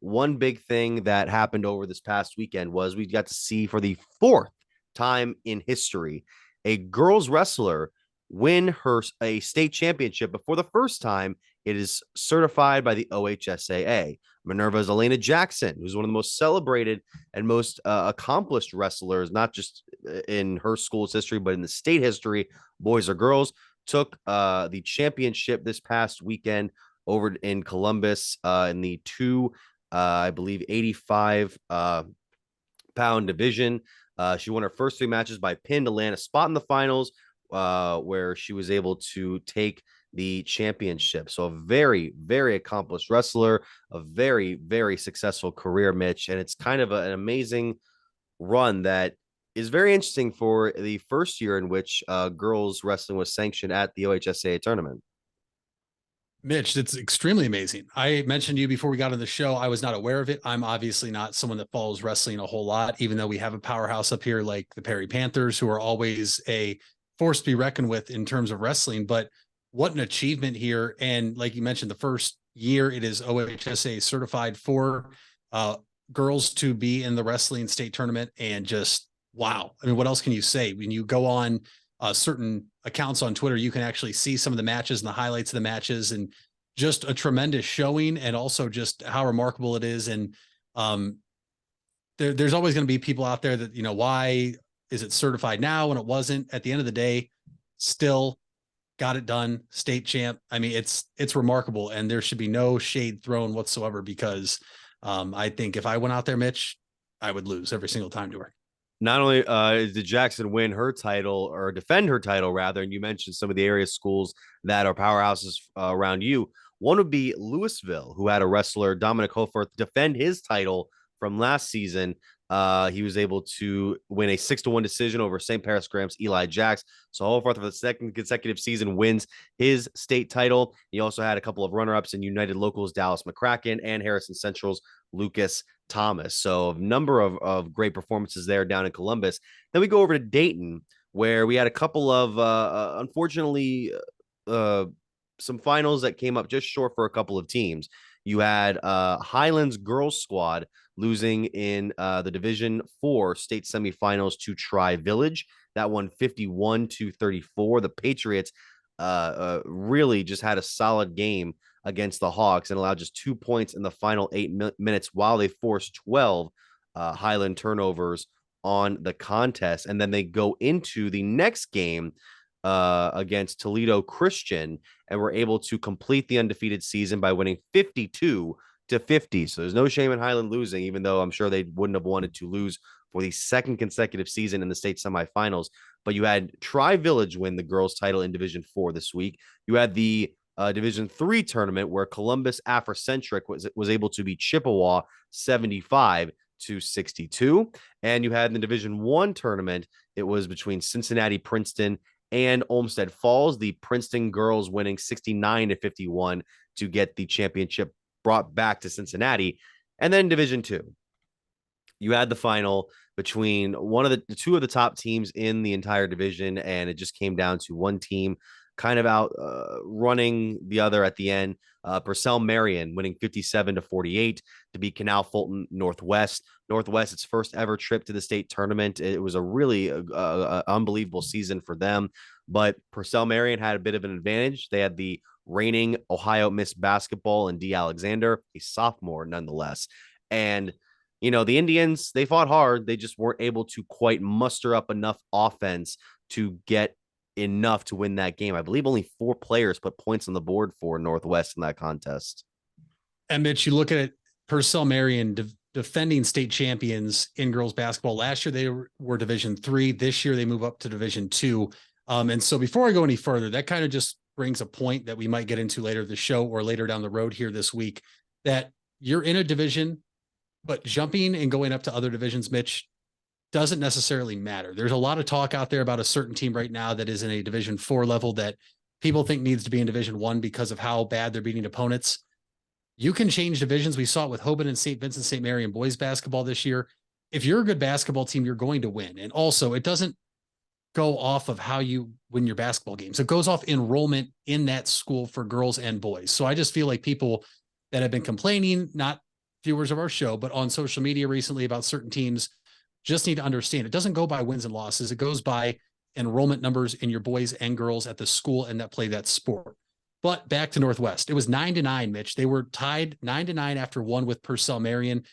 one big thing that happened over this past weekend was we got to see for the fourth time in history a girls wrestler win a state championship, but for the first time, it is certified by the OHSAA. Minerva's Alaina Jackson, who's one of the most celebrated and most accomplished wrestlers, not just in her school's history, but in the state history, boys or girls, took the championship this past weekend over in Columbus in the I believe, 85 pound division. She won her first three matches by pin to land a spot in the finals, where she was able to take the championship. So a very, very accomplished wrestler, a very, very successful career, Mitch. And it's kind of an amazing run that is very interesting for the first year in which girls wrestling was sanctioned at the OHSAA tournament. Mitch, that's extremely amazing. I mentioned to you before we got on the show, I was not aware of it. I'm obviously not someone that follows wrestling a whole lot, even though we have a powerhouse up here like the Perry Panthers, who are always a force to be reckoned with in terms of wrestling. But what an achievement here. And like you mentioned, the first year it is OHSA certified for girls to be in the wrestling state tournament. And just, wow. I mean, what else can you say? When you go on certain accounts on Twitter, you can actually see some of the matches and the highlights of the matches, and just a tremendous showing, and also just how remarkable it is. And there's always going to be people out there that, why is it certified now when it wasn't? At the end of the day, still got it done, state champ. I mean, it's remarkable, and there should be no shade thrown whatsoever, because I think if I went out there, Mitch, I would lose every single time to her. Not only did Jackson win her title, or defend her title rather, and you mentioned some of the area schools that are powerhouses around you. One would be Louisville, who had a wrestler, Dominic Hoforth, defend his title from last season. He was able to win a 6-1 decision over St. Paris Graham's Eli Jacks. So Hoforth, for the second consecutive season, wins his state title. He also had a couple of runner-ups in United Locals, Dallas McCracken, and Harrison Central's Lucas Thomas. So a number of great performances there down in Columbus. Then we go over to Dayton, where we had a couple of unfortunately some finals that came up just short for a couple of teams. You had Hiland's girls squad losing in the Division 4 state semifinals to Tri Village. That won 51-34. The Patriots really just had a solid game against the Hawks and allowed just 2 points in the final 8 minutes, while they forced 12 Hiland turnovers on the contest. And then they go into the next game against Toledo Christian, and were able to complete the undefeated season by winning 52-50. So there's no shame in Hiland losing, even though I'm sure they wouldn't have wanted to lose for the second consecutive season in the state semifinals. But you had Tri Village win the girls' title in Division 4 this week. You had the Division 3 tournament where Columbus Afrocentric was able to beat Chippewa 75-62. And you had in the Division 1 tournament, it was between Cincinnati, Princeton, and Olmsted Falls. The Princeton girls winning 69-51 to get the championship brought back to Cincinnati. And then Division 2, you had the final between two of the top teams in the entire division, and it just came down to one team kind of out running the other at the end. Purcell Marion winning 57-48 to beat Canal Fulton Northwest. Northwest, its first ever trip to the state tournament. It was a really unbelievable season for them. But Purcell Marion had a bit of an advantage. They had the reigning Ohio Miss Basketball and D. Alexander, a sophomore nonetheless. And, the Indians, they fought hard. They just weren't able to quite muster up enough offense to get enough to win that game. I believe only 4 players put points on the board for Northwest in that contest. And Mitch, you look at it, Purcell Marion defending state champions in girls basketball. Last year they were Division 3. This year they move up to Division 2. And so before I go any further, that kind of just brings a point that we might get into later the show or later down the road here this week, that you're in a division, but jumping and going up to other divisions, Mitch, doesn't necessarily matter. There's a lot of talk out there about a certain team right now that is in a Division 4 level that people think needs to be in Division 1 because of how bad they're beating opponents. You can change divisions. We saw it with Hoban and St. Vincent St. Mary and boys basketball this year. If you're a good basketball team, you're going to win. And also, it doesn't go off of how you win your basketball games. It goes off enrollment in that school for girls and boys. So I just feel like people that have been complaining, not viewers of our show, but on social media recently about certain teams, just need to understand it doesn't go by wins and losses. It goes by enrollment numbers in your boys and girls at the school and that play that sport. But back to Northwest, it was 9-9, Mitch. They were tied 9-9 after one with Purcell Marion.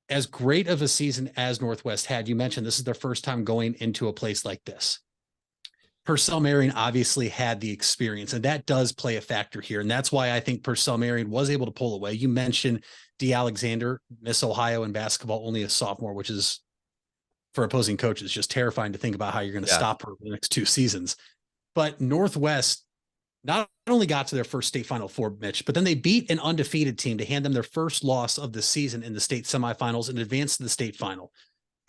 As great of a season as Northwest had, you mentioned this is their first time going into a place like this. Purcell Marion obviously had the experience, and that does play a factor here. And that's why I think Purcell Marion was able to pull away. You mentioned Dee Alexander, Miss Ohio in basketball, only a sophomore, which is for opposing coaches just terrifying to think about how you're going to stop her for the next 2 seasons. But Northwest not only got to their first state Final Four, Mitch, but then they beat an undefeated team to hand them their first loss of the season in the state semifinals and advance to the state final.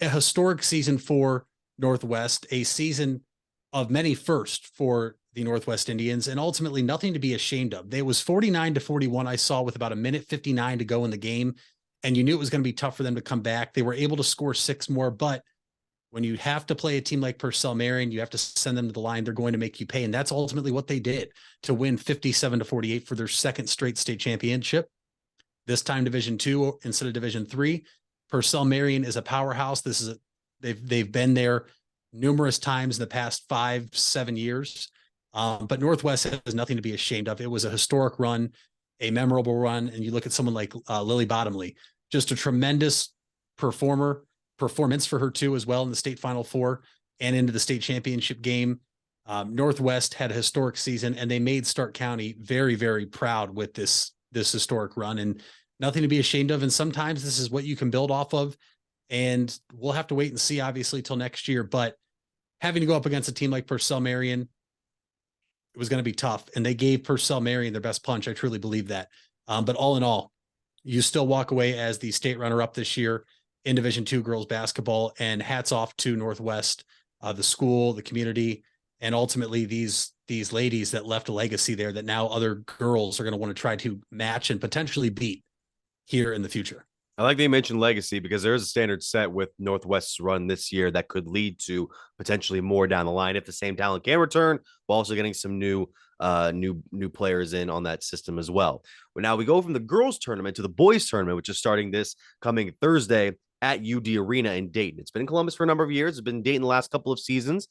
A historic season for Northwest, a season of many firsts for the Northwest Indians, and ultimately nothing to be ashamed of. It was 49-41 I saw with about 1:59 to go in the game, and you knew it was going to be tough for them to come back. They were able to score 6 more, but when you have to play a team like Purcell Marion, you have to send them to the line. They're going to make you pay. And that's ultimately what they did to win 57-48 for their second straight state championship. This time Division II instead of Division III. Purcell Marion is a powerhouse. They've been there numerous times in the past 5-7 years. But Northwest has nothing to be ashamed of. It was a historic run, a memorable run. And you look at someone like Lily Bottomley, just a tremendous performance for her too, as well in the state Final Four and into the state championship game. Northwest had a historic season, and they made Stark County very, very proud with this historic run, and nothing to be ashamed of. And sometimes this is what you can build off of, and we'll have to wait and see, obviously, till next year. But having to go up against a team like Purcell Marion, it was going to be tough, and they gave Purcell Marion their best punch. I truly believe that. But all in all, you still walk away as the state runner-up this year in Division II girls basketball, and hats off to Northwest, the school, the community, and ultimately these ladies that left a legacy there that now other girls are going to want to try to match and potentially beat here in the future. I like that you mentioned legacy because there is a standard set with Northwest's run this year that could lead to potentially more down the line if the same talent can return, while also getting some new players in on that system as well. But now we go from the girls tournament to the boys tournament, which is starting this coming Thursday at UD Arena in Dayton. It's been in Columbus for a number of years. It's been in Dayton the last couple of seasons.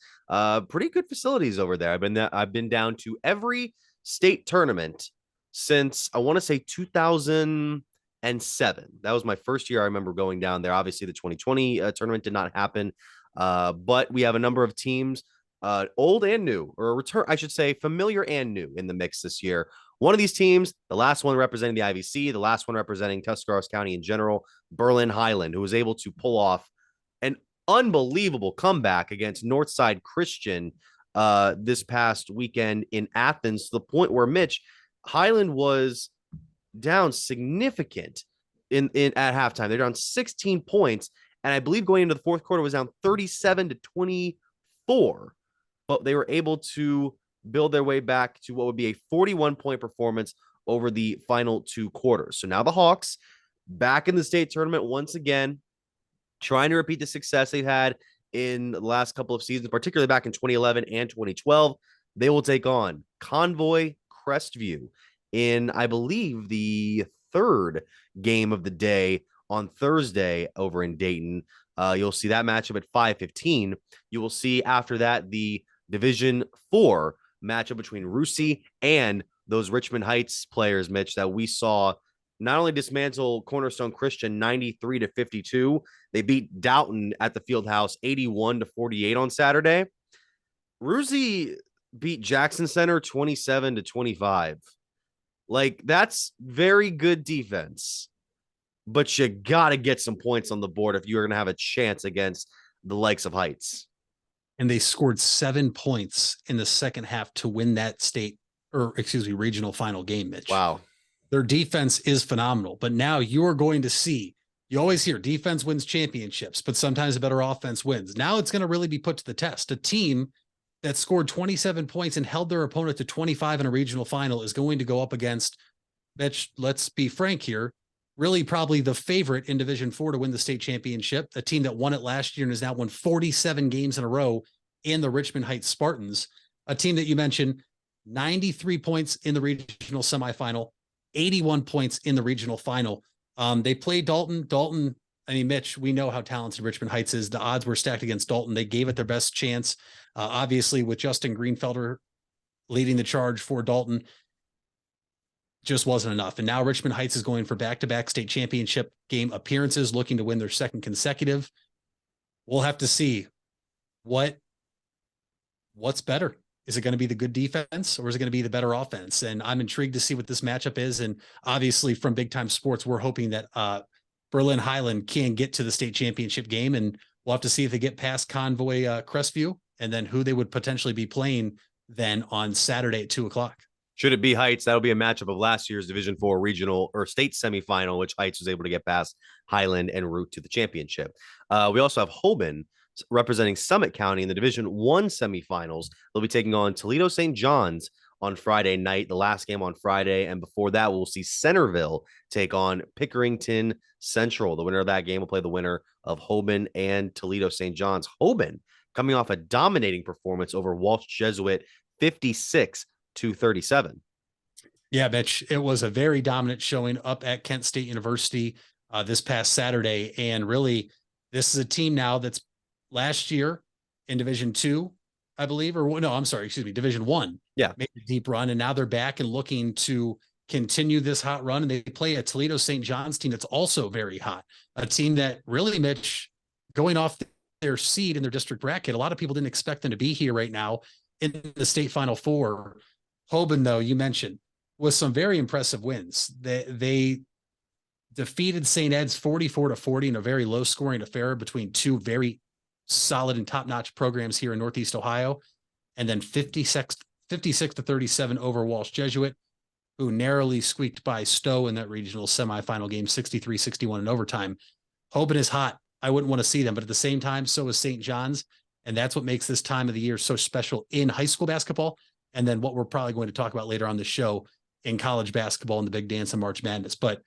Pretty good facilities over there. I've been down to every state tournament since I want to say 2007. That was my first year I remember going down there. Obviously, the 2020 tournament did not happen, but we have a number of teams, old and new, or return, I should say, familiar and new in the mix this year. One of these teams, the last one representing the IVC, the last one representing Tuscarawas County in general, Berlin Hiland, who was able to pull off an unbelievable comeback against Northside Christian this past weekend in Athens, to the point where, Mitch, Hiland was down significant in at halftime. They're down 16 points, and I believe going into the fourth quarter was down 37-24. But they were able to build their way back to what would be a 41-point performance over the final 2 quarters. So now the Hawks back in the state tournament once again, trying to repeat the success they've had in the last couple of seasons, particularly back in 2011 and 2012. They will take on Convoy Crestview in, I believe, the 3rd game of the day on Thursday over in Dayton. You'll see that matchup at 5:15. You will see after that the Division IV matchup between Russi and those Richmond Heights players, Mitch, that we saw not only dismantle Cornerstone Christian 93-52, they beat Doughton at the Fieldhouse 81-48 on Saturday. Russi beat Jackson Center 27-25. Like, that's very good defense, but you got to get some points on the board if you're going to have a chance against the likes of Heights. And they scored 7 points in the second half to win that regional final game, Mitch. Wow. Their defense is phenomenal, but now you are going to see, you always hear defense wins championships, but sometimes a better offense wins. Now it's going to really be put to the test. A team that scored 27 points and held their opponent to 25 in a regional final is going to go up against, Mitch, let's be frank here, really probably the favorite in Division IV to win the state championship, a team that won it last year and has now won 47 games in a row, in the Richmond Heights Spartans, a team that you mentioned, 93 points in the regional semifinal, 81 points in the regional final. They play Dalton. Dalton, I mean, Mitch, we know how talented Richmond Heights is. The odds were stacked against Dalton. They gave it their best chance. Obviously, with Justin Greenfelder leading the charge for Dalton, just wasn't enough. And now Richmond Heights is going for back-to-back state championship game appearances, looking to win their second consecutive. We'll have to see what's better. Is it going to be the good defense or is it going to be the better offense? And I'm intrigued to see what this matchup is. And obviously from Big Time Sports, we're hoping that Berlin Hiland can get to the state championship game, and we'll have to see if they get past Convoy Crestview and then who they would potentially be playing then on Saturday at 2:00. Should it be Heights, that'll be a matchup of last year's Division Four regional or state semifinal, which Heights was able to get past Highland and route to the championship. We also have Hoban representing Summit County in the Division One semifinals. They'll be taking on Toledo St. John's on Friday night, the last game on Friday. And before that, we'll see Centerville take on Pickerington Central. The winner of that game will play the winner of Hoban and Toledo St. John's. Hoban coming off a dominating performance over Walsh Jesuit 56-37. Yeah, Mitch, it was a very dominant showing up at Kent State University this past Saturday. And really, this is a team now that's last year in Division Two, I believe, or no, I'm sorry, excuse me, Division One. Yeah. Made a deep run, and now they're back and looking to continue this hot run. And they play a Toledo St. John's team that's also very hot, a team that really, Mitch, going off their seed in their district bracket, a lot of people didn't expect them to be here right now in the state Final Four. Hoban, though, you mentioned, with some very impressive wins. They defeated St. Ed's 44-40 in a very low scoring affair between two very solid and top-notch programs here in Northeast Ohio. And then 56-37 over Walsh Jesuit, who narrowly squeaked by Stowe in that regional semifinal game, 63-61 in overtime. Hoban is hot. I wouldn't want to see them, but at the same time, so is St. John's. And that's what makes this time of the year so special in high school basketball. And then what we're probably going to talk about later on the show in college basketball and the big dance and March Madness. But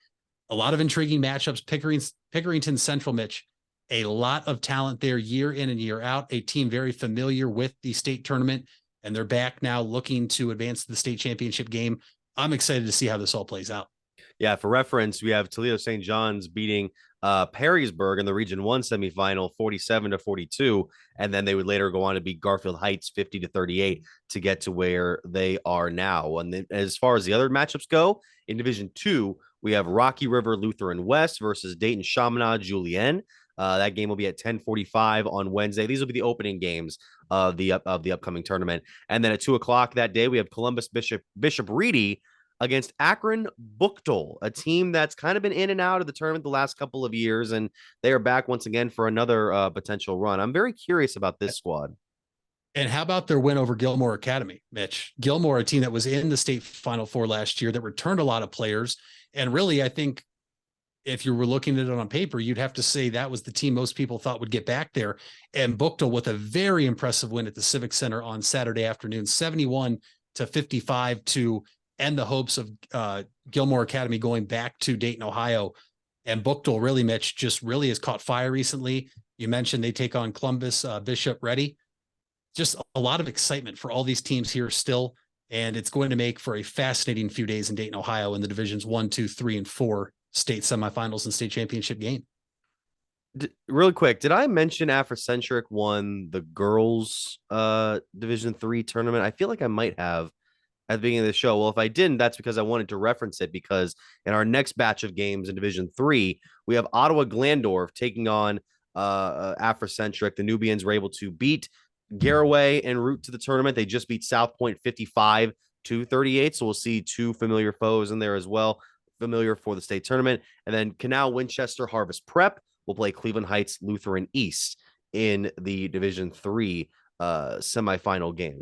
a lot of intriguing matchups. Pickerington Central, Mitch, a lot of talent there year in and year out, a team very familiar with the state tournament, and they're back now looking to advance to the state championship game. I'm excited to see how this all plays out. Yeah, for reference, we have Toledo St. John's beating Perrysburg in the Region 1 semifinal 47-42, and then they would later go on to beat Garfield Heights 50-38 to get to where they are now. And then, as far as the other matchups go, in Division 2, we have Rocky River Lutheran West versus Dayton Chaminade Julienne. That game will be at 10:45 on Wednesday. These will be the opening games of the upcoming tournament. And then at 2:00 that day, we have Columbus Bishop Reedy against Akron Buchtel, a team that's kind of been in and out of the tournament the last couple of years, and they are back once again for another potential run. I'm very curious about this squad. And how about their win over Gilmore Academy, Mitch? Gilmore, a team that was in the state Final Four last year, that returned a lot of players. And really, I think if you were looking at it on paper, you'd have to say that was the team most people thought would get back there. And Buchtel with a very impressive win at the Civic Center on Saturday afternoon, 71-55 to end the hopes of Gilmore Academy going back to Dayton, Ohio. And Buchtel really, Mitch, just really has caught fire recently. You mentioned they take on Columbus Bishop Ready. Just a lot of excitement for all these teams here still. And it's going to make for a fascinating few days in Dayton, Ohio in the divisions 1, 2, 3, and 4 state semifinals and state championship game. Really quick, did I mention Afrocentric won the girls Division 3 tournament? I feel like I might have at the beginning of the show. Well, if I didn't, that's because I wanted to reference it, because in our next batch of games in Division 3, we have Ottawa Glandorf taking on Afrocentric. The Nubians were able to beat Garaway en route to the tournament. They just beat South Point 55-38. So we'll see two familiar foes in there as well, familiar for the state tournament. And then Canal Winchester Harvest Prep will play Cleveland Heights Lutheran East in the Division 3 semifinal games.